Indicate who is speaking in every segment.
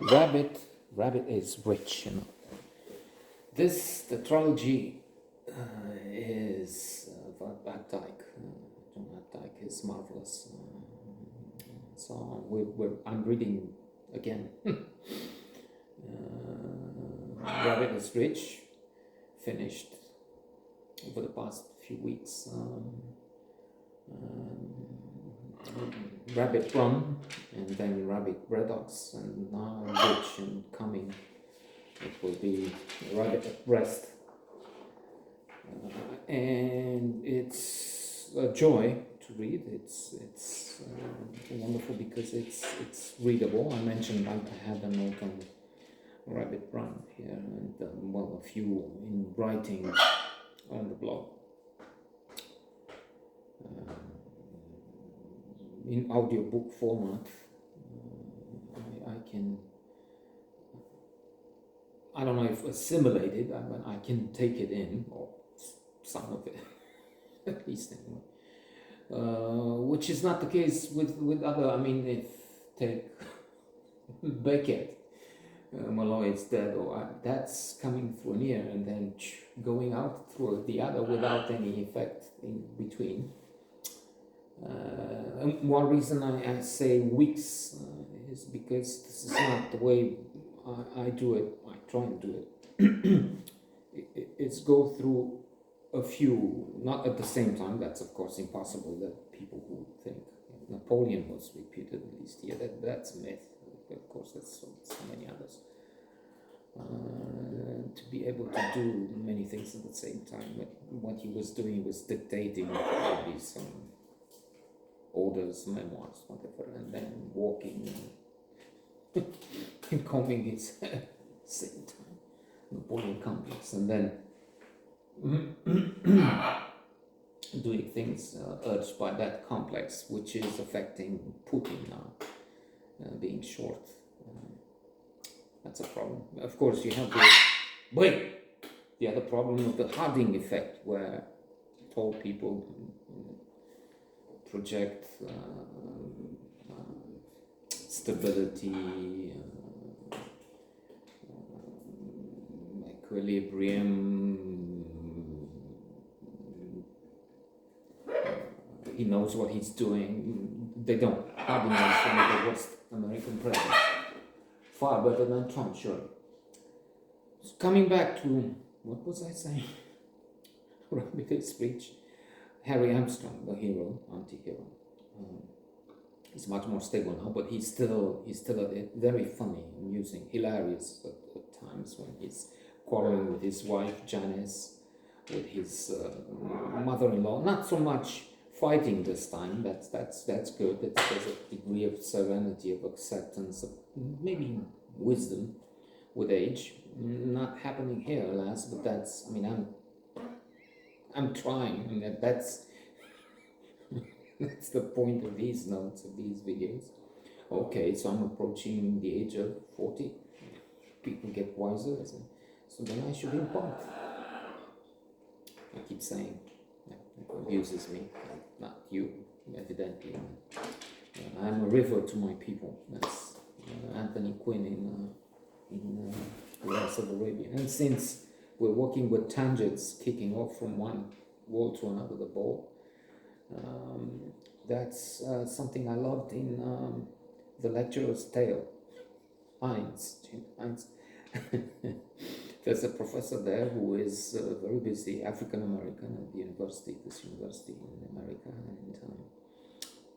Speaker 1: Rabbit, Rabbit is rich, you know. The trilogy is Updike. John Updike is marvelous. So I'm reading again. Rabbit is rich, finished over the past few weeks. Rabbit Run, and then Rabbit Redux, and now Rich and coming. It will be Rabbit at Rest, and it's a joy to read. It's wonderful because it's readable. I mentioned I had a note on Rabbit Run here, and well, a few in writing on the blog. In audiobook format, I don't know if assimilate it, but I can take it in, or some of it, at least anyway. Which is not the case with other, I mean, if take Beckett, Malloy's Dead, or that's coming through an ear and then going out through the other without any effect in between. And one reason I say weeks is because this is not the way I do it. I try and do it. It's go through a few, not at the same time. That's of course impossible. That people who think Napoleon was repeated at least here. That's a myth. Of course, there's so many others. To be able to do many things at the same time. But what he was doing was dictating these orders, memoirs, whatever, and then walking and combing his hair at the same time. Napoleon complex, and then doing things urged by that complex, which is affecting Putin now, being short. That's a problem. Of course, you have the other problem of the Harding effect, where tall people project stability, equilibrium. He knows what he's doing. They don't. Harding is one of the worst American presidents. Far better than Trump, sure. So coming back to, what was I saying? Rabbit speech. Harry Armstrong, the hero, anti-hero, is much more stable now, but he's still very funny, amusing, hilarious at times when he's quarreling with his wife Janice, with his mother-in-law. Not so much fighting this time. That's good. There's a degree of serenity, of acceptance, of maybe wisdom with age. Not happening here, alas, but that's. I mean, I'm trying. I mean, that's the point of these notes, of these videos. Okay, so I'm approaching the age of 40. People get wiser, so then I should impart. I keep saying, it abuses me, not you, evidently. I'm a river to my people. That's Anthony Quinn in Lawrence of Arabia. And since we're working with tangents, kicking off from one wall to another, the ball. That's something I loved in The Lecturer's Tale. Heinz. There's a professor there who is very busy, African American at the university, this university in America, and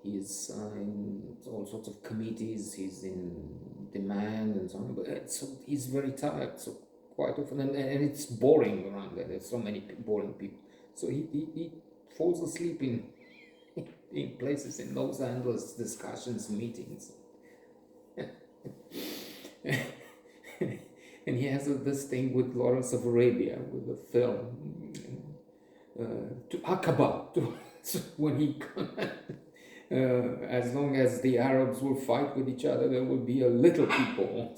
Speaker 1: he's in all sorts of committees. He's in demand and so on. But so he's very tired. So quite often, and it's boring around there. There's so many boring people. So he falls asleep in places, in Los Angeles discussions, meetings. And he has this thing with Lawrence of Arabia, with the film, to Aqaba, when he, as long as the Arabs will fight with each other, there will be a little people.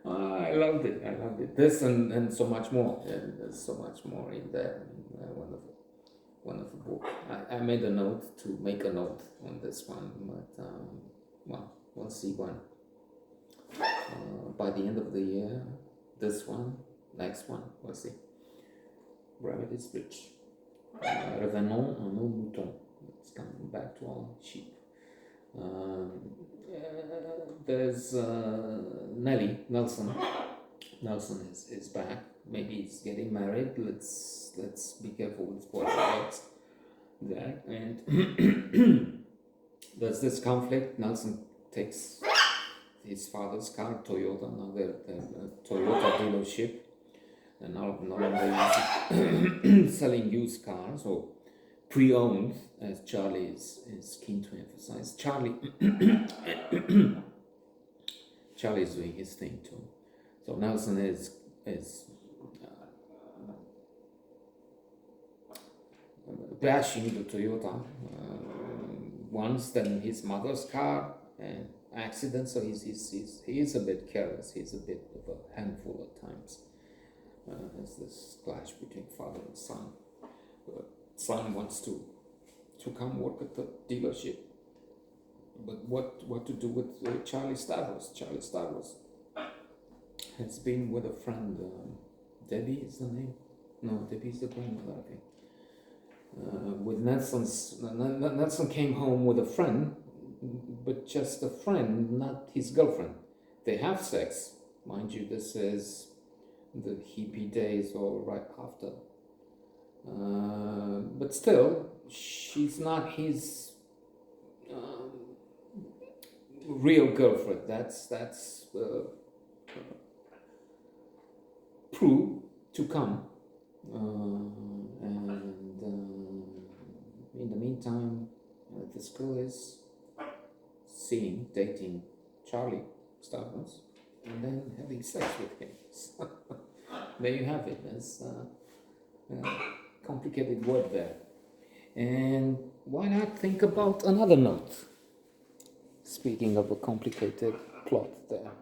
Speaker 1: I loved it. This and so much more. And there's so much more in there. Wonderful book. I made a note to make a note on this one, but well, we'll see when. By the end of the year, this one, next one, we'll see. Remedies Bridge. Revenons à nos moutons. It's coming back to our sheep. There's Nelson. Nelson is back. Maybe he's getting married. Let's be careful with spoilers there. And there's this conflict. Nelson takes his father's car, Toyota. Now they're a Toyota dealership, and no longer selling used cars or pre-owned, as Charlie is keen to emphasize. Charlie is doing his thing too. So Nelson is bashing the Toyota once, then his mother's car, and accident. So he is a bit careless. He's a bit of a handful at times. There's this clash between father and son. Son wants to come work at the dealership, but what to do with Charlie Stavros? Charlie Stavros has been with a friend. Debbie is the name. No, Debbie's the grandmother, I think. With Nelson came home with a friend, but just a friend, not his girlfriend. They have sex, mind you. This is the hippie days or right after. But still, she's not his real girlfriend. That's Prue to come. And in the meantime, this girl is dating Charlie Stavros, and then having sex with him. So, there you have it. There's complicated word there. And why not think about another note? Speaking of a complicated plot there.